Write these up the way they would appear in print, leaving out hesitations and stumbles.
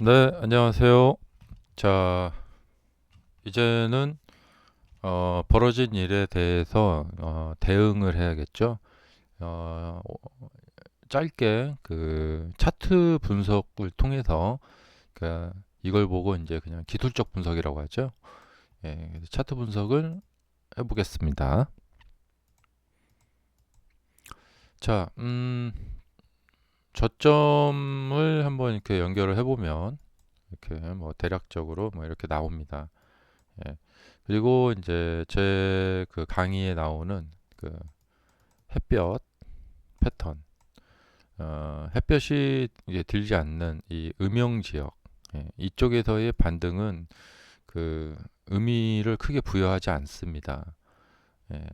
네, 안녕하세요. 자, 이제는 벌어진 일에 대해서 대응을 해야겠죠. 어, 짧게 그 차트 분석을 통해서 그 이걸 보고 이제 그냥 기술적 분석이라고 하죠. 예, 그래서 차트 분석을 해보겠습니다. 자, 저점을 한번 이렇게 연결을 해보면 이렇게 뭐 대략적으로 뭐 이렇게 나옵니다. 예. 그리고 이제 제 그 강의에 나오는 그 햇볕 패턴, 햇볕이 이제 들지 않는 이 음영 지역, 이쪽에서의 반등은 그 의미를 크게 부여하지 않습니다. 예.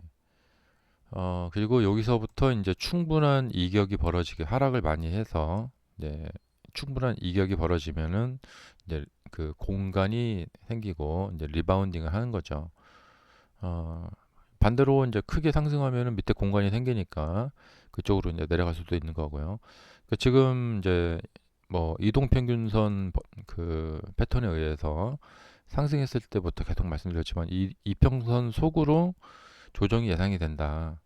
그리고 여기서부터 이제 충분한 이격이 벌어지게 하락을 많이 해서 이제 충분한 이격이 벌어지면은 이제 그 공간이 생기고 이제 리바운딩을 하는 거죠. 어, 반대로 이제 크게 상승하면은 밑에 공간이 생기니까 그쪽으로 이제 내려갈 수도 있는 거고요. 지금 이제 뭐 이동평균선 그 패턴에 의해서 상승했을 때부터 계속 말씀드렸지만 이 이평선 속으로 조정이 예상이 된다.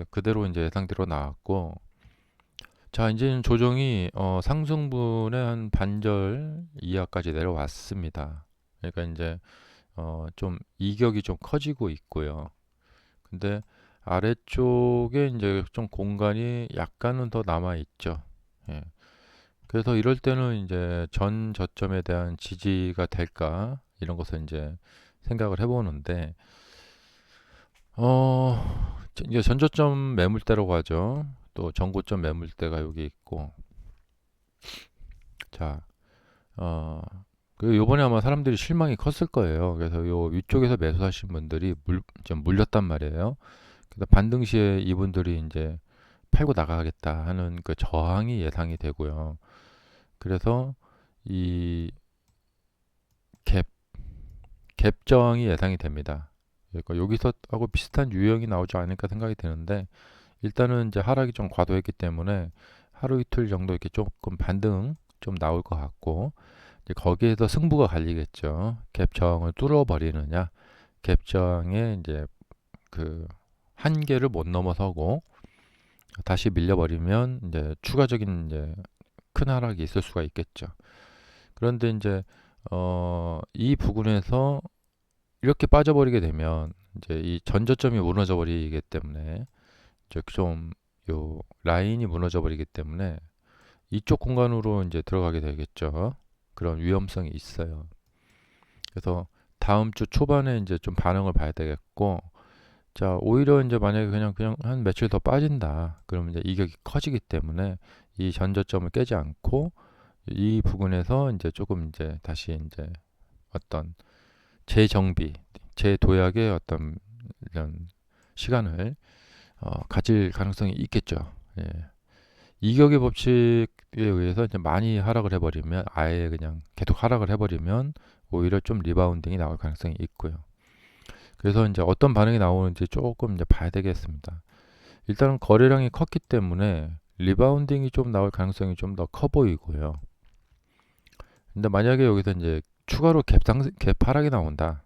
그대로 이제 예상대로 나왔고, 자 이제는 조정이 상승분의 한 반절 이하까지 내려왔습니다. 그러니까 이제 좀 이격이 좀 커지고 있고요. 근데 아래쪽에 이제 좀 공간이 약간은 더 남아 있죠. 예. 그래서 이럴 때는 이제 전 저점에 대한 지지가 될까 이런 것을 이제 생각을 해보는데 이제 전저점 매물대라고 하죠. 또 전고점 매물대가 여기 있고 자 그 요번에 아마 사람들이 실망이 컸을 거예요. 그래서 요 위쪽에서 매수하신 분들이 좀 물렸단 말이에요. 그래서 반등 시에 이분들이 이제 팔고 나가겠다 하는 그 저항이 예상이 되고요. 그래서 이 갭, 갭 저항이 예상이 됩니다. 그러니까 여기서 하고 비슷한 유형이 나오지 않을까 생각이 드는데 일단은 이제 하락이 좀 과도했기 때문에 하루 이틀 정도 이렇게 조금 반등 좀 나올 것 같고 이제 거기에서 승부가 갈리겠죠. 갭 저항을 뚫어버리느냐, 갭 저항의 이제 그 한계를 못 넘어서고 다시 밀려버리면 이제 추가적인 이제 큰 하락이 있을 수가 있겠죠. 그런데 이제 이 부분에서 이렇게 빠져버리게 되면 이제 이 전저점이 무너져 버리기 때문에 이제 좀 요 라인이 무너져 버리기 때문에 이쪽 공간으로 이제 들어가게 되겠죠. 그런 위험성이 있어요. 그래서 다음 주 초반에 이제 좀 반응을 봐야 되겠고, 자 오히려 이제 만약에 그냥 한 며칠 더 빠진다. 그러면 이제 이격이 커지기 때문에 이 전저점을 깨지 않고 이 부분에서 이제 조금 이제 다시 이제 어떤 재정비, 재도약의 어떤 이런 시간을 가질 가능성이 있겠죠. 예. 이격의 법칙에 의해서 이제 많이 하락을 해버리면 아예 그냥 계속 하락을 해버리면 오히려 좀 리바운딩이 나올 가능성이 있고요. 그래서 이제 어떤 반응이 나오는지 조금 이제 봐야 되겠습니다. 일단은 거래량이 컸기 때문에 리바운딩이 좀 나올 가능성이 좀 더 커 보이고요. 근데 만약에 여기서 이제 추가로 갭 하락이 나온다.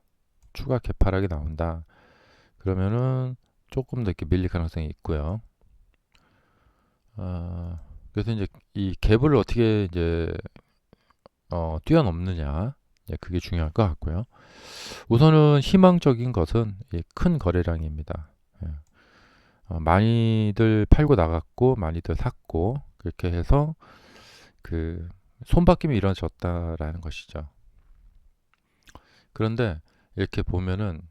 추가 갭 하락이 나온다. 그러면은 조금 더 이렇게 밀릴 가능성이 있고요. 어, 그래서 이제 이 갭을 어떻게 이제 뛰어넘느냐. 그게 중요할 것 같고요. 우선은 희망적인 것은 이 큰 거래량입니다. 예. 많이들 팔고 나갔고 많이들 샀고 그렇게 해서 그 손바뀜이 이루어졌다라는 것이죠. 그런데 이렇게 보면은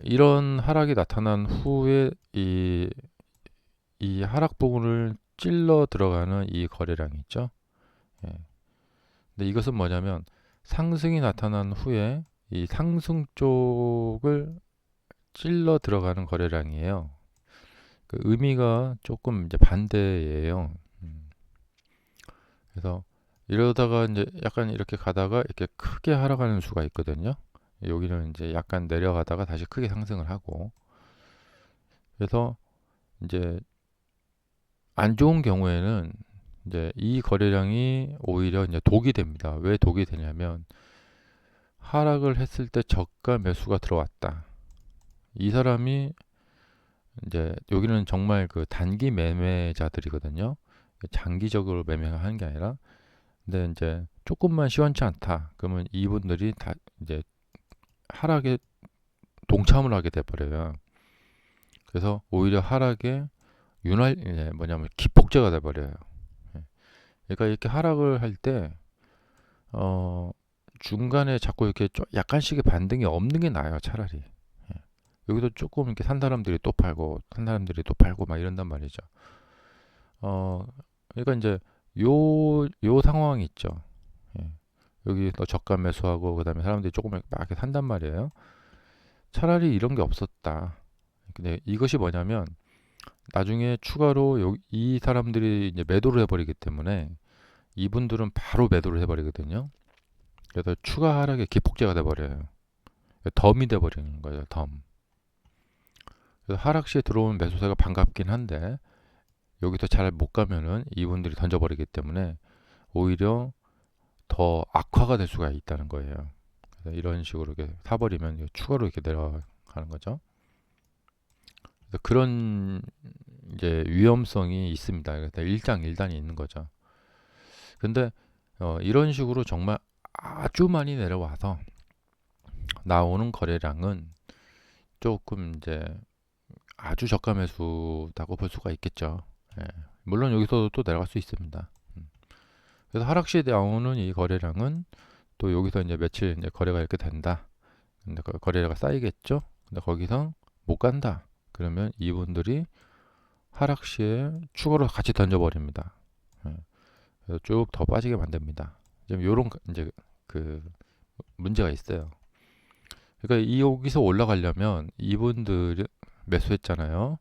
이런 하락이 나타난 후에 이 하락 부분을 찔러 들어가는 이 거래량이 있죠. 예. 근데 이것은 뭐냐면 상승이 나타난 후에 이 상승 쪽을 찔러 들어가는 거래량이에요. 그 의미가 조금 이제 반대예요. 음. 그래서 이러다가 이제 약간 이렇게 가다가 이렇게 크게 하락하는 수가 있거든요. 여기는 이제 약간 내려가다가 다시 크게 상승을 하고 그래서 이제 안 좋은 경우에는 이제 이 거래량이 오히려 이제 독이 됩니다. 왜 독이 되냐면 하락을 했을 때 저가 매수가 들어왔다. 이 사람이 이제 여기는 정말 그 단기 매매자들이거든요. 장기적으로 매매하는 게 아니라 근데 이제 조금만 시원치 않다. 그러면 이분들이 다 이제 하락에 동참을 하게 돼 버려요. 그래서 오히려 하락에 뭐냐면 기폭제가 돼 버려요. 예. 그러니까 이렇게 하락을 할 때 중간에 자꾸 이렇게 약간씩의 반등이 없는 게 나아요, 차라리. 예. 여기서 조금 이렇게 산 사람들이 또 팔고, 산 사람들이 또 팔고 막 이런단 말이죠. 어, 그러니까 이제 요 상황이 있죠. 예. 여기 또 저가 매수하고 그다음에 사람들이 조금 막 이렇게 산단 말이에요. 차라리 이런 게 없었다. 근데 이것이 뭐냐면 나중에 추가로 이 사람들이 이제 매도를 해버리기 때문에 이분들은 바로 매도를 해버리거든요. 그래서 추가 하락의 기폭제가 돼버려요. 덤이 돼버리는 거예요. 덤. 그래서 하락 시에 들어오는 매수세가 반갑긴 한데 여기서 잘 못 가면은 이분들이 던져버리기 때문에 오히려 더 악화가 될 수가 있다는 거예요. 그래서 이런 식으로 이렇게 사버리면 추가로 이렇게 내려가는 거죠. 그래서 그런 이제 위험성이 있습니다. 그래서 일장일단이 있는 거죠. 근데 이런 식으로 정말 아주 많이 내려와서 나오는 거래량은 조금 이제 아주 저가 매수다고 볼 수가 있겠죠. 예. 물론 여기서도 또 내려갈 수 있습니다. 그래서 하락 시에 나오는 이 거래량은 또 여기서 이제 며칠 이제 거래가 이렇게 된다. 근데 거래가 쌓이겠죠. 근데 거기서 못 간다. 그러면 이분들이 하락 시에 추가로 같이 던져버립니다. 예. 그래서 쭉 더 빠지게 만듭니다. 지금 요런 이제 그 문제가 있어요. 그러니까 이 여기서 올라가려면 이분들이 매수했잖아요.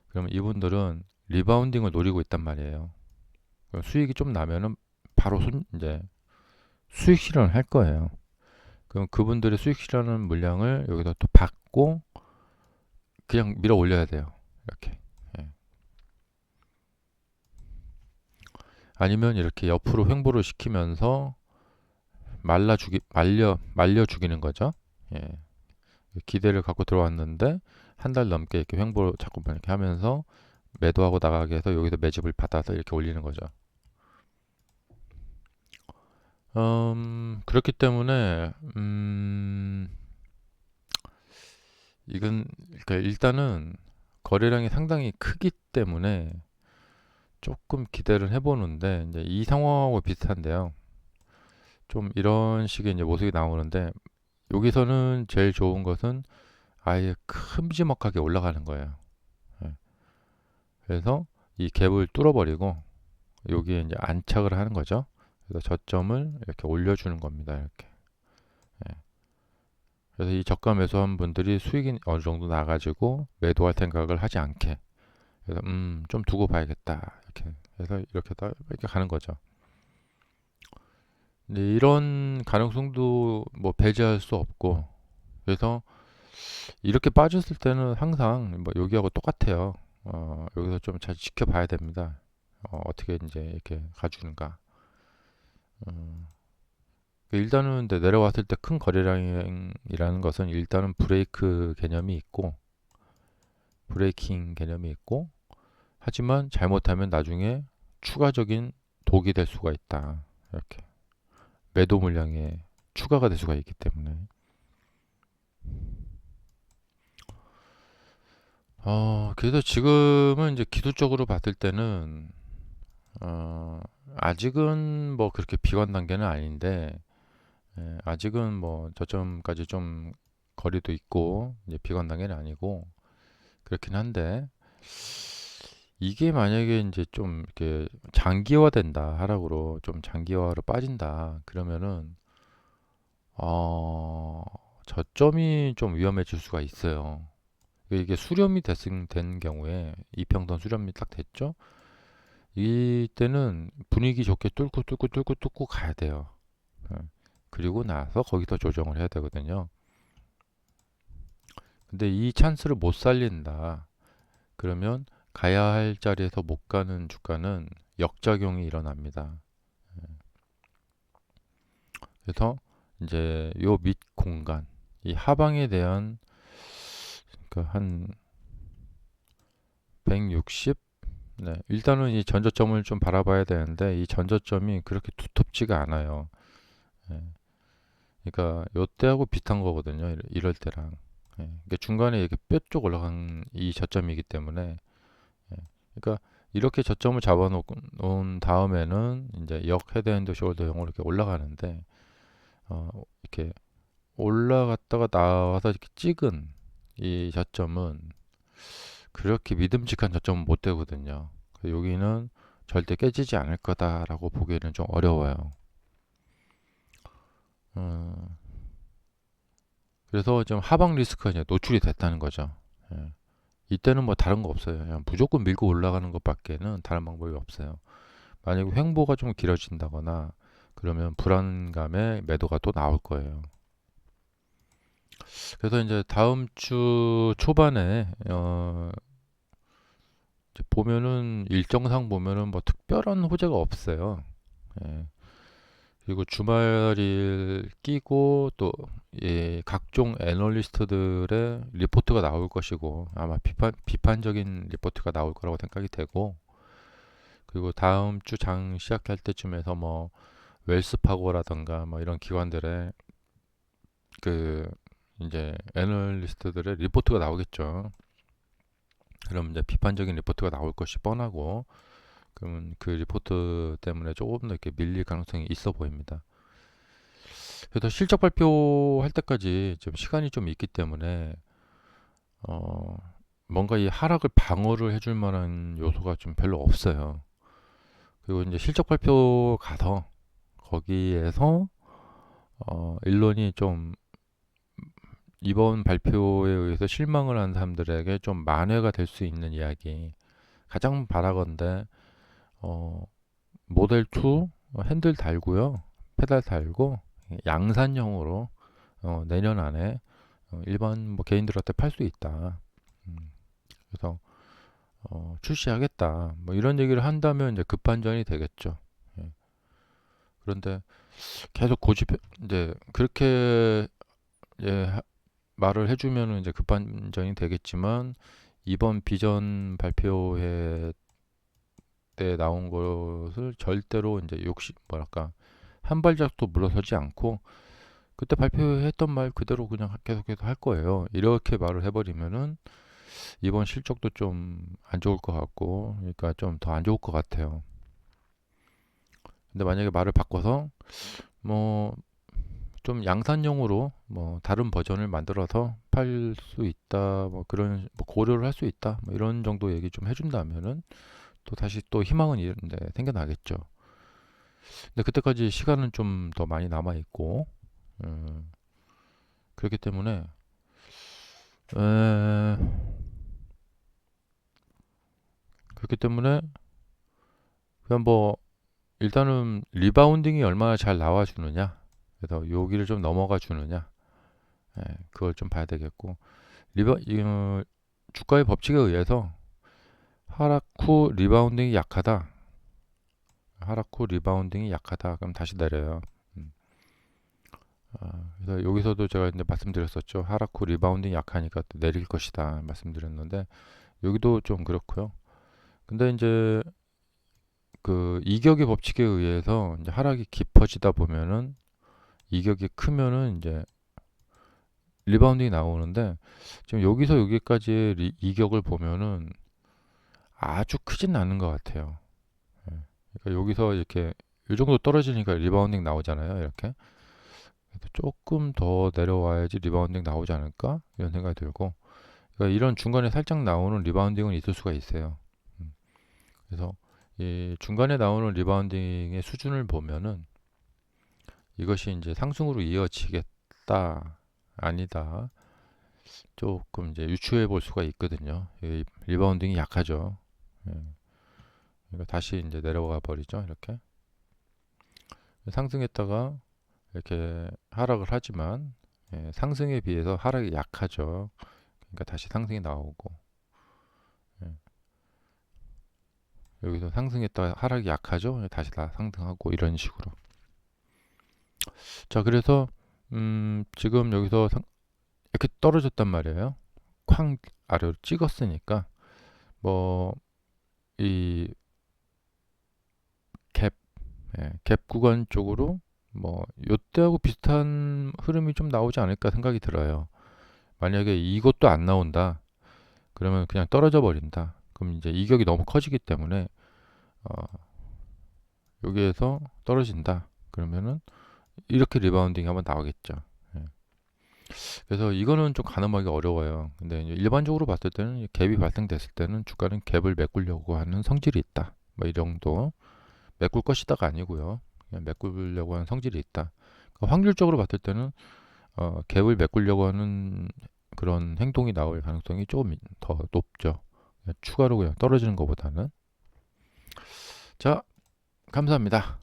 그러면 이분들은 리바운딩을 노리고 있단 말이에요. 수익이 좀 나면은 바로 이제 수익 실현을 할 거예요. 그럼 그분들의 수익 실현하는 물량을 여기다 또 받고 그냥 밀어 올려야 돼요. 이렇게. 예. 아니면 이렇게 옆으로 횡보를 시키면서 말려 죽이는 거죠. 예. 기대를 갖고 들어왔는데 한 달 넘게 이렇게 횡보를 자꾸 이렇게 하면서 매도하고 나가게 해서 여기서 매집을 받아서 이렇게 올리는 거죠. 그렇기 때문에 이건 그러니까 일단은 거래량이 상당히 크기 때문에 조금 기대를 해보는데 이제 이 상황하고 비슷한데요. 좀 이런 식의 이제 모습이 나오는데 여기서는 제일 좋은 것은 아예 큼지막하게 올라가는 거예요. 예. 그래서 이 갭을 뚫어버리고 여기에 이제 안착을 하는 거죠. 그래서 저점을 이렇게 올려주는 겁니다. 이렇게. 예. 그래서 이 저가 매수한 분들이 수익이 어느 정도 나가지고 매도할 생각을 하지 않게. 그래서 좀 두고 봐야겠다. 이렇게 해서 이렇게 가는 거죠. 근데 이런 가능성도 뭐 배제할 수 없고 그래서 이렇게 빠졌을 때는 항상 뭐 여기하고 똑같아요. 여기서 좀 잘 지켜봐야 됩니다. 어떻게 이제 이렇게 가주는가. 어, 일단은 근데 내려왔을 때 큰 거래량이라는 것은 일단은 브레이크 개념이 있고 브레이킹 개념이 있고 하지만 잘못하면 나중에 추가적인 독이 될 수가 있다. 이렇게 매도 물량에 추가가 될 수가 있기 때문에 그래서 지금은 이제 기술적으로 봤을 때는 아직은 뭐 그렇게 비관 단계는 아닌데 아직은 뭐 저점까지 좀 거리도 있고 이제 비관 단계는 아니고 그렇긴 한데 이게 만약에 이제 좀 이렇게 장기화된다 하락으로 좀 장기화로 빠진다 그러면은 저점이 좀 위험해질 수가 있어요. 이게 수렴이 된 경우에 이평선 수렴이 딱 됐죠? 이때는 분위기 좋게 뚫고 가야 돼요. 예. 그리고 나서 거기서 조정을 해야 되거든요. 근데 이 찬스를 못 살린다. 그러면 가야 할 자리에서 못 가는 주가는 역작용이 일어납니다. 그래서 이제 요 밑 공간, 이 하방에 대한 한 160? 네, 일단은 이 전저점을 좀 바라봐야 되는데 이 전저점이 그렇게 두텁지가 않아요. 예, 그러니까 요때하고 비슷한 거거든요. 이럴 때랑. 예, 그러니까 중간에 이렇게 뼈 쪽 올라간 이 저점이기 때문에 예, 그러니까 이렇게 저점을 잡아놓은 다음에는 이제 역 헤드앤드 숄더형으로 이렇게 올라가는데 이렇게 올라갔다가 나와서 이렇게 찍은 이 저점은 그렇게 믿음직한 저점은 못 되거든요. 여기는 절대 깨지지 않을 거다라고 보기에는 좀 어려워요. 음, 그래서 좀 하방 리스크가 이제 노출이 됐다는 거죠. 예. 이때는 뭐 다른 거 없어요. 그냥 무조건 밀고 올라가는 것밖에는 다른 방법이 없어요. 만약에 횡보가 좀 길어진다거나 그러면 불안감에 매도가 또 나올 거예요. 그래서 이제 다음 주 초반에 이제 보면은 일정상 보면은 뭐 특별한 호재가 없어요. 예. 그리고 주말일 끼고 또 각종 애널리스트들의 리포트가 나올 것이고 아마 비판적인 리포트가 나올 거라고 생각이 되고 그리고 다음 주 장 시작할 때쯤에서 뭐 웰스파고라던가 뭐 이런 기관들의 그 이제 애널리스트들의 리포트가 나오겠죠. 그럼 이제 비판적인 리포트가 나올 것이 뻔하고 그러면 그 리포트 때문에 조금 더 이렇게 밀릴 가능성이 있어 보입니다. 그래서 실적 발표할 때까지 좀 시간이 좀 있기 때문에 어, 뭔가 이 하락을 방어를 해줄 만한 요소가 좀 별로 없어요. 그리고 이제 실적 발표 가서 거기에서 일론이 좀 이번 발표에 의해서 실망을 한 사람들에게 좀 만회가 될 수 있는 이야기. 가장 바라건대 어, 모델 2 핸들 달고요. 페달 달고 양산형으로 내년 안에 일반 뭐 개인들한테 팔 수 있다. 음, 그래서 출시하겠다. 뭐 이런 얘기를 한다면 이제 급반전이 되겠죠. 예. 그런데 계속 고집 이제 그렇게 예, 말을 해주면은 이제 급반전이 되겠지만 이번 비전 발표회 때 나온 것을 절대로 이제 욕심 뭐랄까 한 발짝도 물러서지 않고 그때 발표했던 말 그대로 그냥 계속해서 할 거예요. 이렇게 말을 해버리면은 이번 실적도 좀 안 좋을 것 같고, 그러니까 좀 더 안 좋을 것 같아요. 근데 만약에 말을 바꿔서 뭐 좀 양산형으로 뭐 다른 버전을 만들어서 팔 수 있다, 뭐 그런 뭐 고려를 할 수 있다, 뭐 이런 정도 얘기 좀 해준다면은 또 다시 또 희망은 이런데 생겨나겠죠. 근데 그때까지 시간은 좀 더 많이 남아 있고, 그렇기 때문에 에, 그렇기 때문에 그냥 뭐 일단은 리바운딩이 얼마나 잘 나와주느냐, 그래서 여기를 좀 넘어가 주느냐, 그걸 좀 봐야 되겠고 주가의 법칙에 의해서 하락 후 리바운딩이 약하다. 하락 후 리바운딩이 약하다. 그럼 다시 내려요. 음. 그래서 여기서도 제가 이제 말씀드렸었죠. 하락 후 리바운딩이 약하니까 또 내릴 것이다 말씀드렸는데 여기도 좀 그렇고요. 근데 이제 그 이격의 법칙에 의해서 이제 하락이 깊어지다 보면은 이격이 크면은 이제 리바운딩이 나오는데 지금 여기서 여기까지의 이격을 보면은 아주 크진 않은 것 같아요. 예. 그러니까 여기서 이렇게 이 정도 떨어지니까 리바운딩 나오잖아요. 이렇게 그래서 조금 더 내려와야지 리바운딩 나오지 않을까 이런 생각이 들고 그러니까 이런 중간에 살짝 나오는 리바운딩은 있을 수가 있어요. 음. 그래서 이 중간에 나오는 리바운딩의 수준을 보면은 이것이 이제 상승으로 이어지겠다 아니다 조금 이제 유추해 볼 수가 있거든요. 이 리바운딩이 약하죠. 예. 그러니까 다시 이제 내려가 버리죠. 이렇게 상승했다가 이렇게 하락을 하지만 상승에 비해서 하락이 약하죠. 그러니까 다시 상승이 나오고 예. 여기서 상승했다가 하락이 약하죠. 다시 다 상승하고 이런 식으로. 자, 그래서 지금 여기서 이렇게 떨어졌단 말이에요. 쾅 아래로 찍었으니까 뭐 이 갭, 갭 구간 쪽으로 뭐 요때하고 비슷한 흐름이 좀 나오지 않을까 생각이 들어요. 만약에 이것도 안 나온다. 그러면 그냥 떨어져 버린다. 그럼 이제 이격이 너무 커지기 때문에 어, 여기에서 떨어진다. 그러면은 이렇게 리바운딩이 한번 나오겠죠. 예. 그래서 이거는 좀 가늠하기 어려워요. 근데 이제 일반적으로 봤을 때는 갭이 발생됐을 때는 주가는 갭을 메꾸려고 하는 성질이 있다. 뭐 이 정도. 메꿀 것이다가 아니고요. 그냥 메꾸려고 하는 성질이 있다. 그러니까 확률적으로 봤을 때는 갭을 메꾸려고 하는 그런 행동이 나올 가능성이 조금 더 높죠. 그냥 추가로 그냥 떨어지는 것보다는. 자, 감사합니다.